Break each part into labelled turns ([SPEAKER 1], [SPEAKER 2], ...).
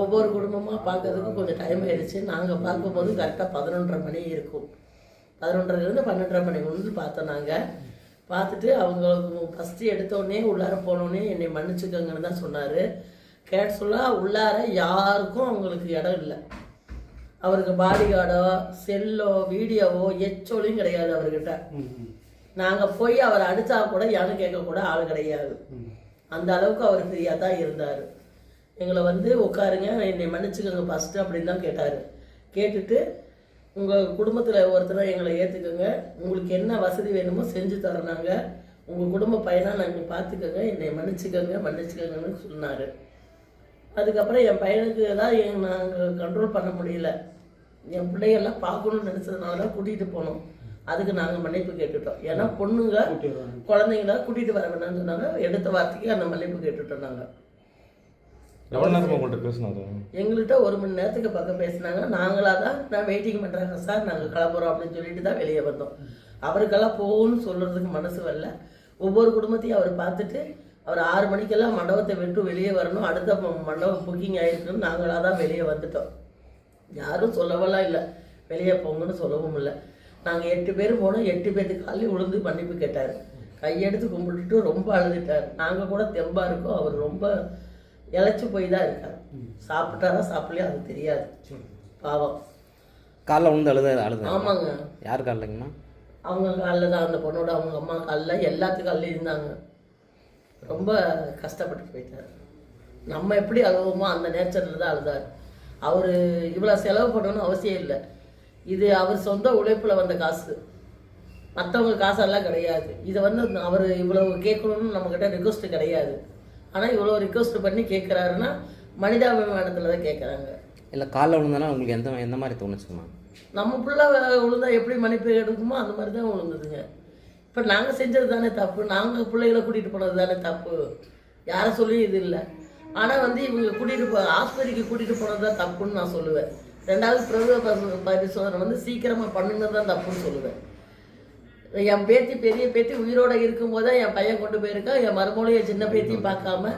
[SPEAKER 1] ஒவ்வொரு குடும்பமாக பார்க்கறதுக்கு கொஞ்சம் டைம் ஆயிடுச்சு. நாங்கள் பார்க்கும்போது கரெக்டாக 11:30 மணி இருக்கும். 11:30லேருந்து 12:30 மணி வந்து பார்த்தோம். நாங்கள் பார்த்துட்டு அவங்களுக்கு ஃபஸ்ட்டு எடுத்தோடனே உள்ளார போனோடனே என்னை மன்னிச்சுக்கோங்கன்னு தான் சொன்னார். கேட்சுவலாக உள்ளார யாருக்கும் அவங்களுக்கு இடம் இல்லை. அவருக்கு பாடி கார்டோ செல்லோ வீடியோவோ எச்சோலையும் கிடையாது அவர்கிட்ட. நாங்கள் போய் அவர் அடித்தா கூட யாரும் கேட்கக்கூட ஆள் கிடையாது. அந்த அளவுக்கு அவர் ஃப்ரீயாக தான் இருந்தார். எங்களை வந்து உட்காருங்க, என்னை மன்னிச்சுக்கோங்க ஃபஸ்ட்டு அப்படின்னு தான் கேட்டார். கேட்டுட்டு உங்கள் குடும்பத்தில் ஒருத்தரை எங்களை ஏற்றுக்கோங்க, உங்களுக்கு என்ன வசதி வேணுமோ செஞ்சு தரோம், உங்கள் குடும்ப பையனாக நாங்கள் பார்த்துக்கோங்க, என்னை மன்னிச்சுக்கோங்கன்னு சொன்னார். அதுக்கப்புறம் என் பையனுக்கு தான் நாங்கள் கண்ட்ரோல் பண்ண முடியல. என் பிள்ளைகள்லாம் பார்க்கணும்னு நினச்சதுனால தான் கூட்டிகிட்டு போனோம். அதுக்கு நாங்கள் மன்னிப்பு கேட்டுட்டோம். ஏன்னா பொண்ணுங்க குழந்தைங்கள கூட்டிகிட்டு வர வேணாம்னு சொன்னாங்க. எடுத்த வார்த்தைக்கு அந்த மன்னிப்பு கேட்டுட்டோம். நாங்கள் எங்கள்கிட்ட 1 மணி நேரத்துக்கு பக்கம் பேசினாங்க. நாங்களாக தான் நான் வெயிட்டிங் பண்ணுறாங்க சார், நாங்கள் கிளம்புறோம் அப்படின்னு சொல்லிட்டு தான் வெளியே வந்தோம். அவருக்கெல்லாம் போகணும்னு சொல்கிறதுக்கு மனசு வரல. ஒவ்வொரு குடும்பத்தையும் அவர் பார்த்துட்டு அவர் 6 மணிக்கெல்லாம் மண்டபத்தை விட்டு வெளியே வரணும், அடுத்த மண்டபம் புக்கிங் ஆகிருக்குன்னு நாங்களாக தான் வெளியே வந்துட்டோம். யாரும் சொல்லவெல்லாம் இல்லை, வெளியே போங்கன்னு சொல்லவும் இல்லை. நாங்கள் 8 பேர் போனோம். 8 பேருக்கு காலையில் விழுந்து மன்னிப்பு கேட்டார். கையெடுத்து கும்பிட்டுட்டு ரொம்ப அழுதுட்டார். நாங்கள் கூட தெம்பாக இருக்கோம், அவர் ரொம்ப இழைச்சி போய் தான் இருக்கார். சாப்பிட்டாரா சாப்பிடலையா அது தெரியாது. பாவம்.
[SPEAKER 2] காலைல விழுந்து அழுது.
[SPEAKER 1] ஆமாங்க.
[SPEAKER 2] யார் காலில்ங்கண்ணா? அவங்க
[SPEAKER 1] காலில் தான், அந்த பொண்ணோட அவங்க அம்மா காலில், எல்லாத்து காலிலையும் இருந்தாங்க. ரொம்ப கஷ்டப்பட்டு போயிட்டார். நம்ம எப்படி அழுவோமோ அந்த நேச்சரில் தான் அழுதார். அவர் இவ்வளோ செலவு பண்ணணும்னு அவசியம் இல்லை. இது அவர் சொந்த உழைப்பில் வந்த காசு, மற்றவங்க காசெல்லாம் கிடையாது. இதை வந்து அவர் இவ்வளவு கேட்கணும்னு நம்மக்கிட்ட ரிக்வஸ்ட் கிடையாது. ஆனால் இவ்வளோ ரிக்வஸ்ட் பண்ணி கேட்குறாருன்னா மனிதாபிமானத்தில் தான் கேட்குறாங்க.
[SPEAKER 2] இல்லை காலைல விழுந்தானா உங்களுக்கு எந்த மாதிரி தோணுச்சுமா?
[SPEAKER 1] நம்ம பிள்ளை விழுந்தா எப்படி மன்னிப்பு எடுக்குமோ அந்த மாதிரி தான் விழுந்ததுங்க. இப்போ நாங்கள் செஞ்சது தானே தப்பு, நாங்கள் பிள்ளைகளை கூட்டிகிட்டு போனது தானே தப்பு, யாரை சொல்லி இது இல்லை. ஆனால் வந்து இவங்க கூட்டிகிட்டு ஆஸ்பத்திரிக்கு கூட்டிகிட்டு போனது தான் தப்புன்னு நான் சொல்லுவேன். 2வது பிரசவ பரிசோதனை வந்து சீக்கிரமாக பண்ணுனது தான் தப்புன்னு சொல்லுவேன். என் பேத்தி பெரிய பேத்தி உயிரோடு இருக்கும்போது தான் என் பையன் கொண்டு போயிருக்கா. என் மருமகளையும் சின்ன பேத்தியும் பார்க்காம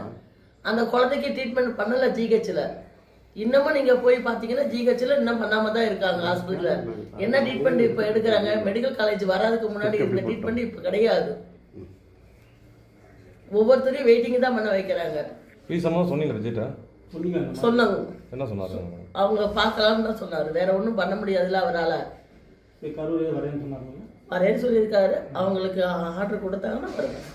[SPEAKER 1] அந்த குழந்தைக்கு ட்ரீட்மெண்ட் பண்ணலை ஜிஹெச்சில். இன்னமும் நீங்கள் போய் பார்த்தீங்கன்னா ஜிஹெச்சில் இன்னும் பண்ணாமல் தான் இருக்காங்க. ஹாஸ்பிட்டலில் என்ன ட்ரீட்மெண்ட் இப்போ எடுக்கிறாங்க, மெடிக்கல் காலேஜ் வராதுக்கு முன்னாடி இந்த ட்ரீட்மெண்ட் இப்போ கிடையாது. ஒவ்வொருத்தரையும் வெயிட்டிங் தான் பண்ண வைக்கிறாங்க. சொன்னாங்க, அவங்க பார்க்கலாம்னு தான் சொன்னார். வேற ஒன்றும் பண்ண முடியாதுல்ல அவரால். வரேன்னு சொல்லியிருக்காரு. அவங்களுக்கு ஆர்டர் கொடுத்தாங்கன்னா வருவேன்.